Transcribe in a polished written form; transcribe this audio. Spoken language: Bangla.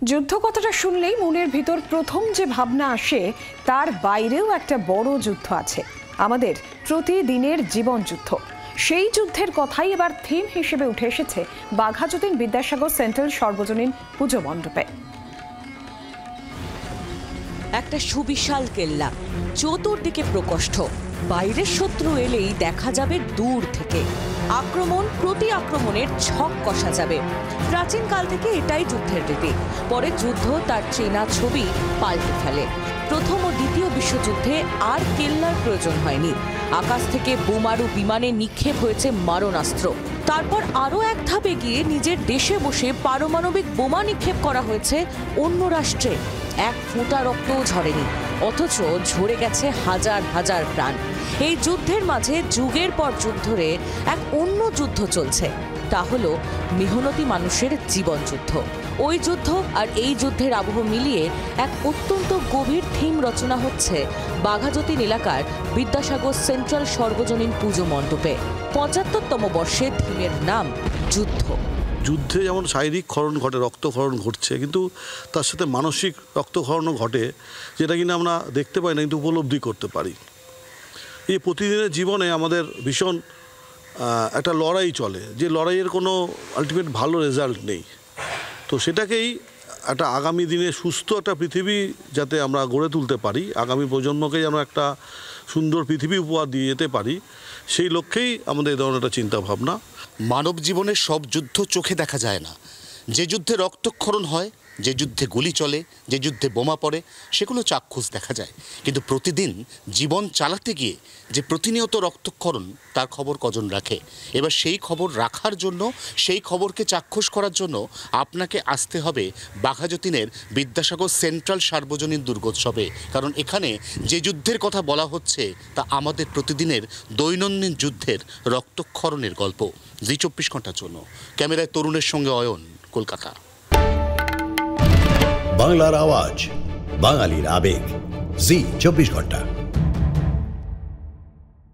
যুদ্ধ কথাটা শুনলেই মনের ভিতর প্রথম যে ভাবনা আসে তার বাইরেও একটা বড় যুদ্ধ আছে, আমাদের প্রতিদিনের জীবন যুদ্ধ। সেই যুদ্ধের কথাই এবার থিম হিসেবে উঠে এসেছে বাঘাযতীন বিদ্যাসাগর সেন্ট্রাল সর্বজনীন পুজো মণ্ডপে। একটা সুবিশাল কেল্লা, চতুর্দিকে প্রকোষ্ঠ, বাইরের শত্রু এলেই দেখা যাবে দূর থেকে, আক্রমণ প্রতি আক্রমণের ছক কষা যাবে। প্রাচীনকাল থেকে এটাই যুদ্ধের রীতি। পরে যুদ্ধ তার চেনা ছবি পাল্টে ফেলে। প্রথম ও দ্বিতীয় বিশ্বযুদ্ধে আর কেল্লার প্রয়োজন হয়নি, আকাশ থেকে বোমারু বিমানে নিক্ষেপ হয়েছে মারণাস্ত্র। তারপর আরও এক ধাপ এগিয়ে নিজের দেশে বসে পারমাণবিক বোমা নিক্ষেপ করা হয়েছে অন্য রাষ্ট্রে। এক ফোঁটা রক্তও ঝরেনি, অথচ ঝরে গেছে হাজার হাজার প্রাণ। এই যুদ্ধের মাঝে যুগের পর যুগ ধরে এক অন্য যুদ্ধ চলছে, তা হলো মেহনতি মানুষের জীবন যুদ্ধ। ওই যুদ্ধ আর এই যুদ্ধের আবহ মিলিয়ে এক অত্যন্ত গভীর থিম রচনা হচ্ছে বাঘাযতীন এলাকার বিদ্যাসাগর সেন্ট্রাল সর্বজনীন পুজো মণ্ডপে। ৭৫তম বর্ষে থিমের নাম যুদ্ধ। যুদ্ধে যেমন শারীরিক ক্ষরণ ঘটে, রক্তক্ষরণ ঘটছে, কিন্তু তার সাথে মানসিক রক্তক্ষরণও ঘটে, যেটা কিনা আমরা দেখতে পাই না কিন্তু উপলব্ধি করতে পারি। এই প্রতিদিনের জীবনে আমাদের ভীষণ একটা লড়াই চলে, যে লড়াইয়ের কোনো আলটিমেট ভালো রেজাল্ট নেই। তো সেটাকেই একটা আগামী দিনে সুস্থ একটা পৃথিবী যাতে আমরা গড়ে তুলতে পারি, আগামী প্রজন্মকে যেন একটা সুন্দর পৃথিবী উপহার দিয়ে যেতে পারি, সেই লক্ষ্যেই আমাদের এই ধরনের একটা চিন্তাভাবনা। মানব জীবনের সব যুদ্ধ চোখে দেখা যায় না। যে যুদ্ধে রক্তক্ষরণ হয়, যে যুদ্ধে গুলি চলে, যে যুদ্ধে বোমা পড়ে, সেগুলো চাক্ষুষ দেখা যায়। কিন্তু প্রতিদিন জীবন চালাতে গিয়ে যে প্রতিনিয়ত রক্তক্ষরণ, তার খবর কজন রাখে? এবার সেই খবর রাখার জন্য, সেই খবরকে চাক্ষুষ করার জন্য আপনাকে আসতে হবে বাঘাযতীনের বিদ্যাসাগর সেন্ট্রাল সার্বজনীন দুর্গোৎসবে। কারণ এখানে যে যুদ্ধের কথা বলা হচ্ছে তা আমাদের প্রতিদিনের দৈনন্দিন যুদ্ধের রক্তক্ষরণের গল্প। জি ২৪ ঘন্টার জন্য ক্যামেরায় তরুণের সঙ্গে অয়ন, কলকাতা। বাংলার আওয়াজ, বাঙালির আবেগ, জি ২৪ ঘন্টা।